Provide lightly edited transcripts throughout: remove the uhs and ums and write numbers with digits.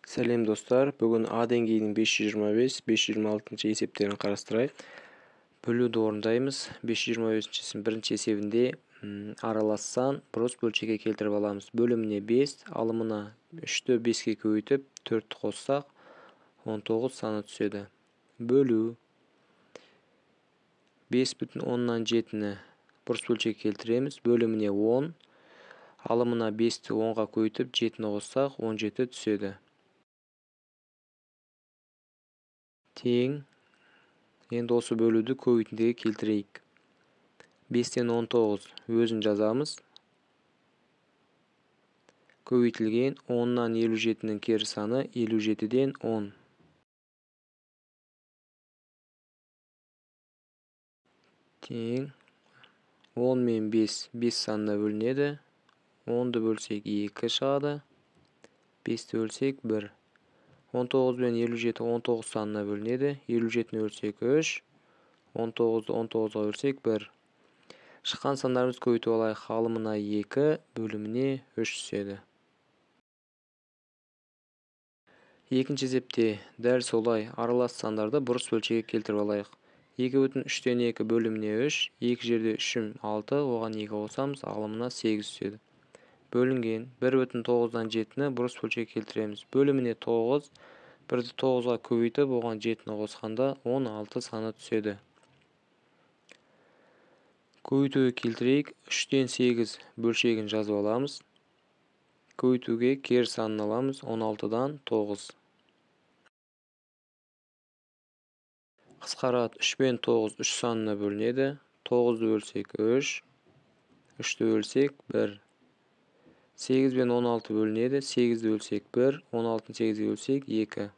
Сәлем достар, бүгін A деңгейінің 525, 526 есептерін қарастырайық. Бөлуді орындаймыз. 525-сінің бірінші есебінде аралассан бұрыс бөлшекке келтіріп аламыз. Бөліміне 5, алымына 3-ті 5-ке көбейтіп 4-ті қоссақ 19 саны түседі. Бөлу 5,7-ні бұрыс бөлшекке келтіреміз. Бөліміне 10, алымына 5-ті 10-ға көбейтіп 7-ні қоссақ 17 түседі. Тең. Енді осы бөлуді көбейтіндіге келтірейік. 5-тен 19 өзін жазамыз. Көбейтілген 10-нан 57-нің кері саны 57-ден 10. Тең. 10 мен 5, 5 санына бөлінеді. 10-ды бөлсек 2 шығады. 5-ті бөлсек 1. 19 мен 57 19 санына бөлінеді. 57-ні бөлсек 3. 19-ды 19-ға бөлсек 1. Шыққан сандарымыз көбейтіп алайық. Алымына 2, бөліміне 3 түседі. Екінші есепте дәл солай аралас сандарды бұрыс бөлшекке келтіріп алайық. 2,3-тен 2 бөліміне 3. 2 жерде 3-ім 6, оған 2 қосамыз, алымына 8 түседі. Бөлінген 1,9-дан 7-ні бұрыс бөлшекке келтіреміз. Бөліміне 9, 1-ді 9-ға көбейтіп, оған 7-ні қосқанда 16 саны түседі. Көбейтуге келтірейік. 3-тен 8 бөлшегін жазып аламыз. Көбейтуге кері санын аламыз. 16-дан 9. Қысқарады. 3 пен 9 3 санына бөлінеді. 9-ды бөлсек 3. 3-ті бөлсек 1. 8 пен 16 бөлінеді. 8-ді бөлсек 1. 16-ны 8-ге бөлсек 2.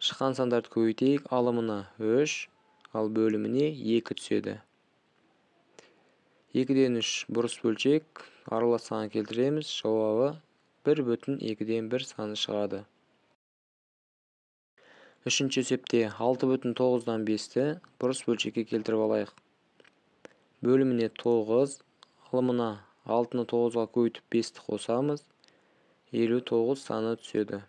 Шыққан сандарды көбейтейік. Алымына 3, ал бөліміне 2 түседі. 2-ден 3 бұрыс бөлшек аралас санға келтіреміз. Жауабы 1,2-ден 1 саны шығады. Үшінші есепте 6,9-дан 5-ті бұрыс бөлшекке келтіріп алайық. Бөліміне 9, алымына 6-ны 9-ға көбейтіп 5-ті қосамыз. 59 саны түседі.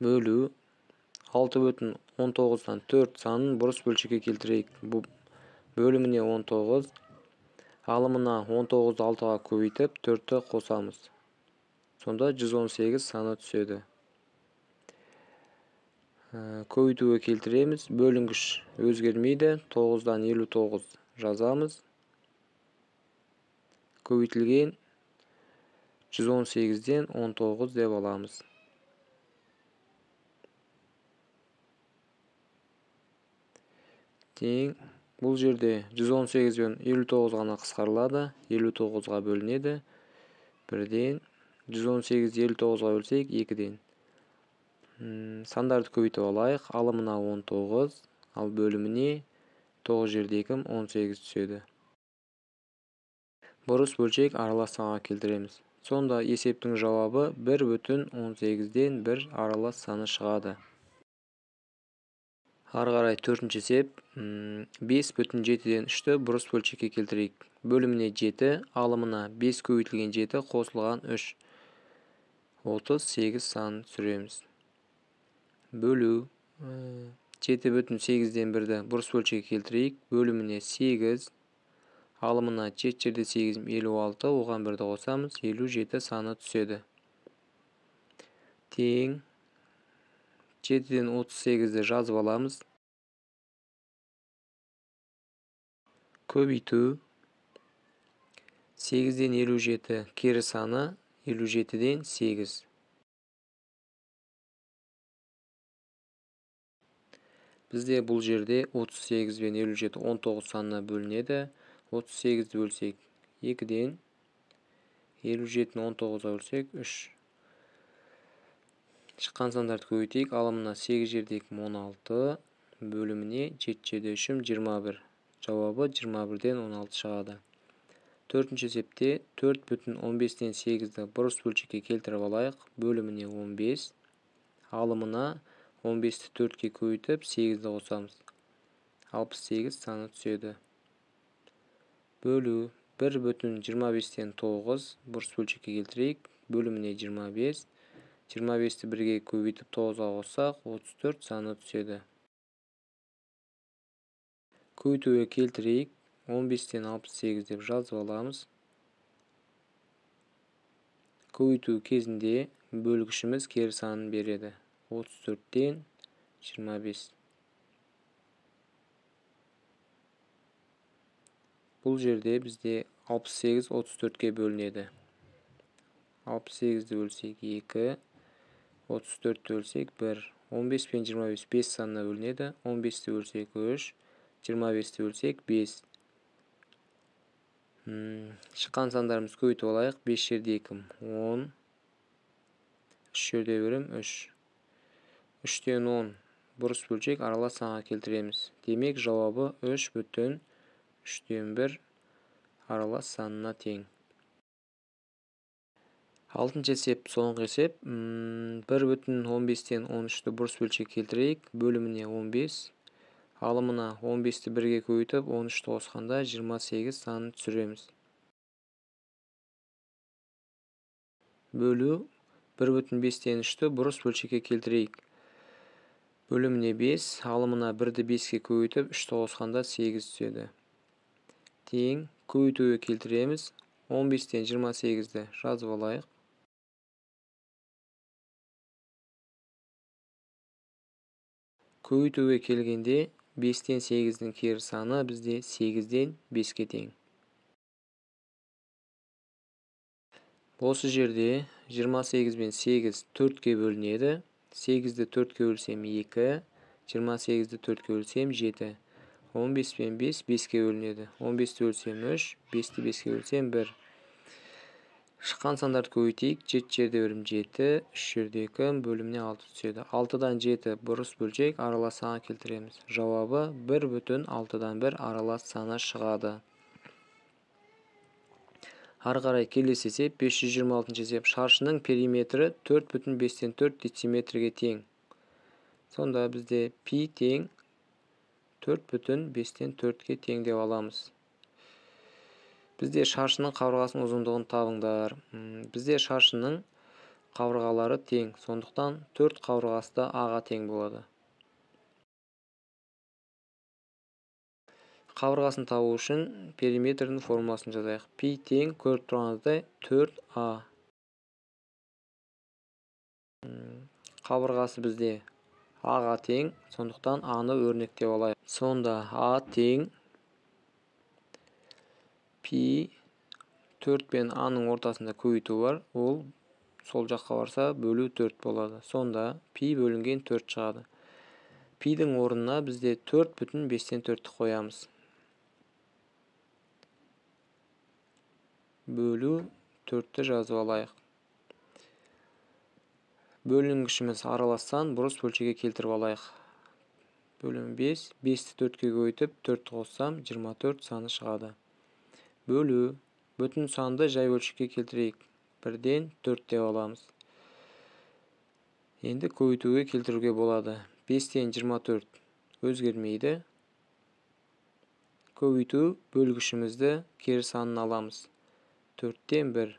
Бөлу 6,19-дан 4 санын бұрыс бөлшекке келтірейік. Бөліміне 19, алымына 19-ды 6-ға көбейтіп 4-ті қосамыз. Сонда 118 саны түседі. Көбейтуге келтіреміз. Бөлінгіш өзгермейді. 9-дан 59 жазамыз. Көбейтілген 118-ден 19 деп аламыз. Тең. Бұл жерде 118 пен 59 ғана қысқарылады. 59-ға бөлінеді. 1-ден 118-ді 59-ға бөлсек 2-ден. Сандарды көбейтіп алайық. Алымына 19, ал бөліміне 9 жерде 2 18 түседі. Бұрыс бөлшек аралас санға келтіреміз. Сонда есептің жауабы 1,18-ден 1 аралас саны шығады. Ары қарай төртінші есеп 5,7-ден 3-ті бұрыс бөлшекке келтірейік. Бөліміне 7, алымына 5 көбейтілген 7 қосылған 3. 38 санын түсіреміз. Бөлу 7,8-ден 1-ді бұрыс бөлшекке келтірейік. Бөліміне 8, алымына 7 жерде 8 56, оған 1-ді қосамыз, 57 саны түседі. Тең. 7-ден 38-ді жазып аламыз. Көбейту 8-ден 57 кері саны 57-ден 8. Бізде бұл жерде 38 бен 57 19 санына бөлінеді. 38-ді бөлсек 2-ден 57-ні 19-ға бөлсек 3. Шыққан сандарды көбейтейік. Алымына 8 жерде 16, бөліміне 7 жерде 3 21. Жауабы 21-ден 16 шығады. Төртінші есепте 4,15-ден 8-ді бұрыс бөлшекке келтіріп алайық. Бөліміне 15, алымына 15-ті 4-ке көбейтіп 8-ді қосамыз. 68 саны түседі. Бөлу 1,25'ten 9 burus bölçekке keltireyik. Bölümüne 25. 25'ti 1'ge көбейтіп 9'a qo'shsak 34 sani түседі. Көбейтуге келтірейік. 15'ten 68 деп жазып аламыз. Көбейту кезінде бөлгішіміз кері санын береді. 34'ten 25. Бұл жерде бізде 68 34'ке бөлінеді. 68'ді бөлсек 2, 34'ті бөлсек 1. 15 пен 25 5 санына бөлінеді. 15'ті бөлсек 3, 25'ті бөлсек 5. Шыққан сандарымыз көбейтіп алайық. 5 жерде 2, 10. 3 жерде 1, 3. 3'тен 10 бұрыс бөлчек аралас санға келтіреміз. Демек жауабы 3,3'тен 1 аралас санына тең. 6-нчы есеп соңғы есеп. 1,15'тен 13'ті бұрыс бөлчек келтірейік. Бөліміне 15. Алымына 15'ті 1'ге көбейтіп 13'ті қосқанда 28 санын түсіреміз. Бөлу 1,5'тен 3'ті бұрыс бөлчекке келтірейік. Бөліміне 5. Алымына 1'ді 5'ке көбейтіп 3'ті қосқанда 8 түседі. Тең көбейтуге келтіреміз. 15'тен 28'ді жазып алайық. Көбейтуге келгенде 5'тен 8'дің кері саны бізде 8'ден 5'ке тең. Осы жерде 28 бен 8 4'ке бөлінеді. 8'ді 4'ке бөлсем 2, 28'ді 4'ке бөлсем 7. 15 пен 5 5'ке бөлінеді. 15'ті бөлсем 3, 5'ті 5'ке бөлсем 1. Шыққан сандарды көбейтейік. 7 жерде 1, 7, 3 жерде 2, бөліміне 6 түседі. 6'дан 7 бұрыс бөлчек аралас санға келтіреміз. Жауабы 1,6'дан 1 аралас саны шығады. Ары қарай келесі есеп 526-нчы есеп. Шаршының периметрі 4,5'тен 4 дециметрге тең. Сонда бізде пи тең 4,5'тен 4'ке тең деп аламыз. Бізде шаршының қабырғасының ұзындығын табыңдар. Бізде шаршының қабырғалары тең. Сондықтан 4 қабырғасы да аға тең болады. Қабырғасын табу үшін периметрдің формуласын жазайық. Пи тең көріп тұрғанымыздай 4а. Қабырғасы бізде аға тең. Сондықтан аны өрнектеп алайық. Сонда а тең пи 4 пен аның ортасында көбейту бар. Ол сол жаққа барса бөлу 4 болады. Сонда пи бөлінген 4 шығады. Пидің орнына бізде 4,5'тен 4'ті қоямыз. Бөлу 4'ті жазып алайық. Бөлінгішіміз аралассан бұрыс бөлчекке келтіріп алайық. Бөлім 5. 5'ті 4'ке көбейтіп 4'ті қоссам 24 саны шығады. Бөлу бүтін санды жай бөлшекке келтірейік. 1'ден 4 деп аламыз. Енді көбейтуге келтіруге болады. 5'тен 24 өзгермейді. Көбейту бөлгішімізді кері санын аламыз. 4'тен 1.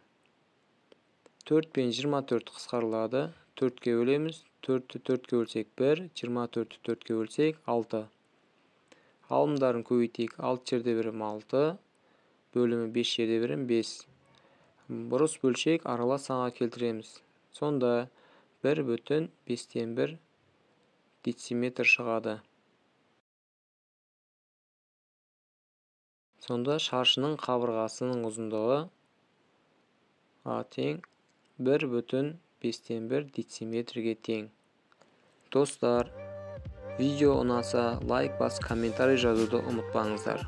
4 пен 24 қысқарылады. 4'ке бөлеміз. 4'ті 4'ке бөлсек 1, 24'ті 4'ке бөлсек 6. Алымдарын көбейтейік. 6 жерде 1, 6. Бөлімі 5 жерде 1, 5. Бұрыс бөлшек аралас санға келтіреміз. Сонда 1,5'тен 1 дециметр шығады. Сонда шаршының қабырғасының ұзындығы а тең 1,5'тен 1 дециметрге тең. Достар, видео ұнаса лайк басып комментарий жазуды ұмытпаңыздар.